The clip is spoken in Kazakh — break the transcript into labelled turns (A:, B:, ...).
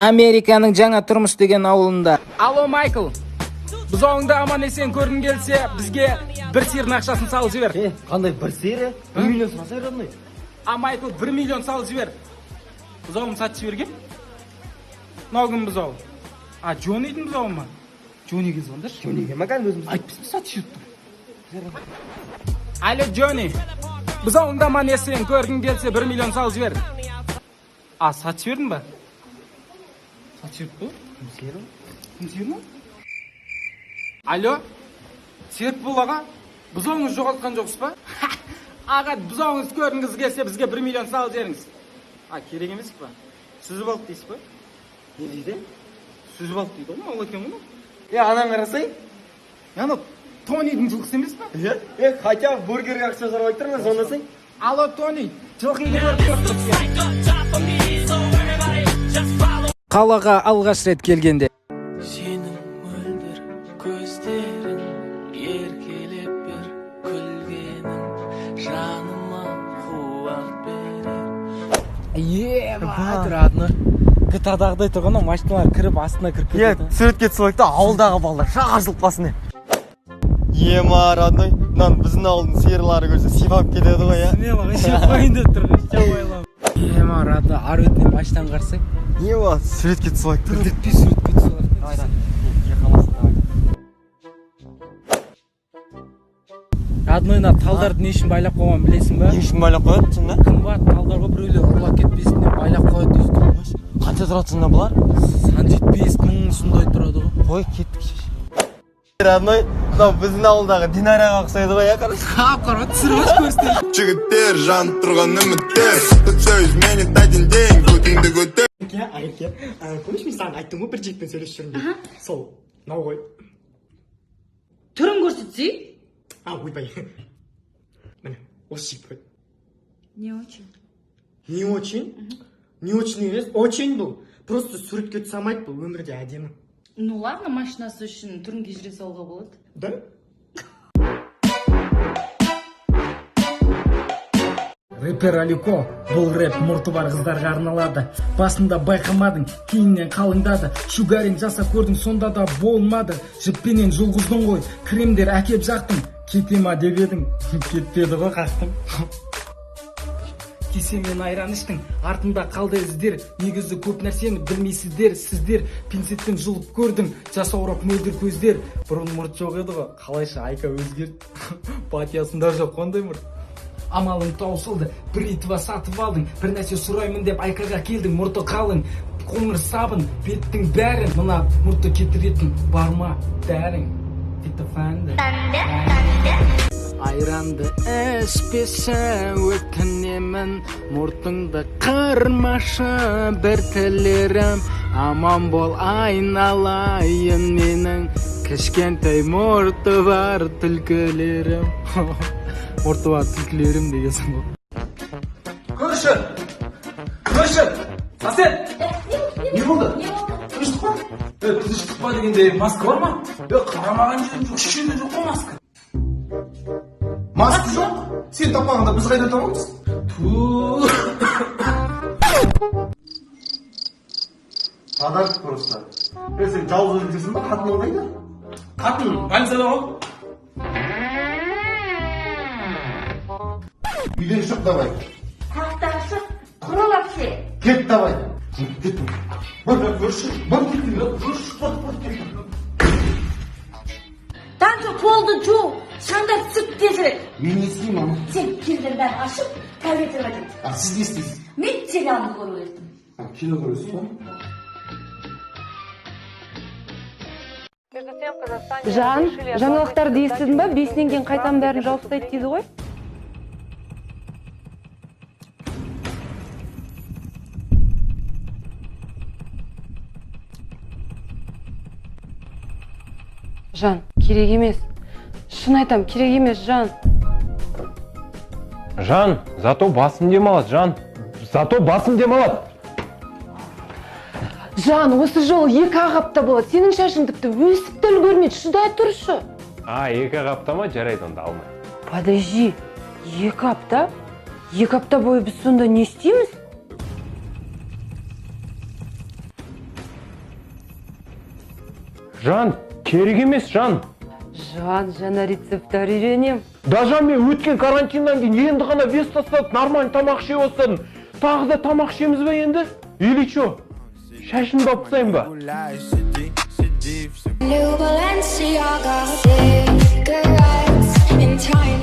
A: Американың жаңа тұрмыс деген ауылында. Алло, Майкл. Бұзауыңда аман есен көргің келсе, бізге бір сиырдың ақшасын салып жібер.
B: Қандай бір сиыр? 1 миллион сұраса беремін.
A: Майкл 1 миллион салып жібер. Бұзауын сатып жіберген. Мынау кім бұзау? Джонидің бұзауы ма? Джониге звондашы.
B: Джониге ма кәдімгі өзіміз?
A: Айтпысын сатып жібер. Алло, Джони. Бұзауыңда аман есен көргің келсе 1 миллион салып жібер. Сатып жібердің ба? Сатып жіберді бе? Кім сиыр ма? Алло, Серікбол аға, бұзауыңыз жоғалтқан жоқсыз ба? Аға, бұзауыңыз көргіңіз келсе бізге 1 миллион салып жіберіңіз. Керек емес па? Сүзіп алды дейсіз ба?
B: Не дейді?
A: Сүзіп алды дейді ғой, ол екен ғой.
B: Анан қарасай?
A: Ана Тонидің жылқысы емес па?
B: Хотя бургерге ақша сұрап айтырмын, сондасың?
A: Алло, Тони, жылқыңды көріп қалаға алғаш рет келгенде.
C: Сенің мөлдір көздерің еркелеп бір күлгенің жаныма қуат берер.
A: Радно. ГТА-дағыдай тұрғанда машиналар кіріп астына кіріп кетеді.
B: Суретке түсіп та ауылдағы балдар шаға жылтпасын. Родной, мынаны біздің ауылдың сиырлары көрсе сипап кетеді ғой,
A: Смело, еще қойын деп тұр, Радно, ар өтінен машинаны қарсай.
B: Суретке түсіп айтты.
A: Білдіртпей суретке түсіп алады. Раднойна талдарды не үшін байлап қойған білесің ба?
B: Не үшін байлап қояды сонда?
A: Қымбат талдарға біреулер ұрлап кетпесін деп байлап қояды дейсің.
B: Қанша тұрады сонда бұлар?
A: Сан жетпес мың сондай тұрады ғой.
B: Қой, кеттік. Родной, мынау біздің ауылдағы Динараға ұқсайды ғой, қарашы.
A: Қара түсіріп көрсетейін.
D: Жігіттер жан тұрған үміттер, сөз менен дайын дейін көтіңді көтер.
B: Әйеке, көріш мен саған айттым ғой, бір жігітпен сөйлесіп жүрмін. Сол, мынау ғой.
E: түрін көрсетсей?
B: Ойбай. Міне, осы жігіт қой.
E: Не очень?
B: Не очень? Не очень емес, очень бұл. Просто суретке түсе алмайды, бұл өмірде әдемі.
E: Ну ладно, машинасы үшін түрін кешіре салуға болады.
B: Да?
A: Рэпер Алико, бұл рэп мұрты бар қыздарға арналады. Басында байқамадың, кейіннен қалыңдады. Шугаринг жасап көрдің, сонда да болмады. Жіппенен жұлғыздың ғой, кремдер әкеп жақтың. Кете ма деп едің, кетпеді ғой, қақтың. Кесемен айран іштің, артында қалды іздер. Негізі көп нәрсені білмейсіздер. Сіздер пинцетпен жұлып көрдің, жасаурап мөлдір көздер. Бұрын мұрт жоқ еді ғой, қалайша айка өзгерді. Патиясында жоқ қондай мұрт. Амалың таусылды, бір итва сатып алдың. Бір нәрсе сұраймын деп айкаға келдің, мұрты қалың. Қоңыр сабын, беттің бәрін. Мына мұртты кетіретін барма дәрің. Айранды ішпеші, өтінемін, мұртыңды қырмашы, бір тілерім. Аман бол айналайын менің, кішкентай мұрты бар түлкілерім. Мұрты бар түлкілерім дегенсің ғой. Көрші! Сасен! Не болды? Тыныштық па? Тыныштық па дегенде маска бар ма? Қарамаған жерім жоқ, шешенде жоқ қой маска.
D: Маска жоқ? Сен таппағанда біз қайда табамыз? Подарок просто. Сен жалғыз өзің жүрсің ба? Қатының қайда?
A: Қатын, больницада ғой.
D: Үйден шық давай.
E: Тақтан шық, құры вообще.
D: Кет давай. Кет. Көрші.
E: Танчо полды жу, шаңдап сүт десірек.
D: Мен не істеймін ана?
E: Сен келден бәрін ашып, тәуетіріп әдет.
D: Сіз не істейсіз?
E: Мен сериалымды көріп еттім.
D: Кино көресіз ба?
F: Жан, жаңалықтарды естідің ба? 5-нен кейін қайтам бәрін жауып тастайды дейді ғой. Жан, керек емес. Шын айтам, керек емес, Жан.
G: Жан, зато басым демалады, Жан. Зато басым демалады.
F: Жан, осы жол 2 апта болады. Сенің шашың тіпті өсіп те үлгермейді. Шыдай тұршы.
G: 2 апта ма? Жарайды онда алмай.
F: Подожди, 2 апта? 2 апта бойы біз сонда не істейміз?
G: Жан, керек емес, Жан.
F: Жан, жаңа рецепттер үйренем.
G: Дажан, мен өткен карантиннан кейін енді ғана вес тастап, нормально тамақ іше бастадым. Тағы да тамақ ішеміз ба енді? Или чо? Шашымды алып тастайын ба?
D: Сиди,
H: New Balenciaga, cigarettes in tiny